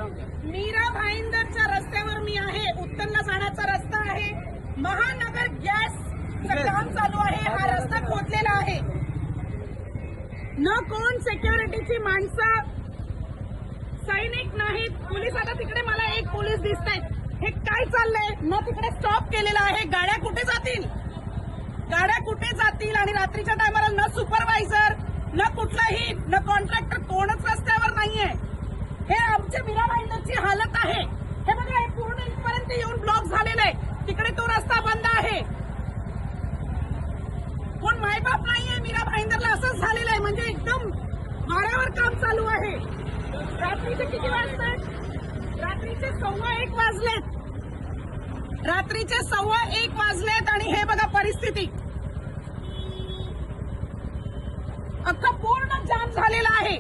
मीरा भाईंदरच्या रस्त्यावर मी आहे. उत्तरला जाण्याचा रस्ता आहे. महानगर गॅसचं काम चालू आहे. हा रस्ता खोदलेला आहे. न कोण सिक्युरिटीची माणसं, सैनिक नाहीत, पोलीस. आता तिकडे मला एक पोलीस दिसतायत. हे काय चाललंय? न तिकडे स्टॉप केलेला आहे. गाड्या कुठे जातील? गाड्या कुठे जातील? आणि रात्रीच्या टायमाला न सुपरवायझर, न कुठलाही, न कॉन्ट्रॅक्टर, कोणच रस्त्यावर नाहीये. हे आमच्या मीरा भाईंदरची हालत आहे. हे बघा, हे पूर्ण इथपर्यंत येऊन ब्लॉक झालेलं आहे. तिकडे तो रस्ता बंद आहे. कोण मायबाप नाहीये मीरा भाईंदरला. असंच झालेलं आहे. म्हणजे एकदम वाऱ्यावर काम चालू आहे. रात्रीचे किती वाजतात? रात्रीचे 1:15 वाजलेत. रात्रीचे 1:15 वाजलेत आणि हे बघा परिस्थिती. अख्खा पूर्ण जाम झालेला आहे.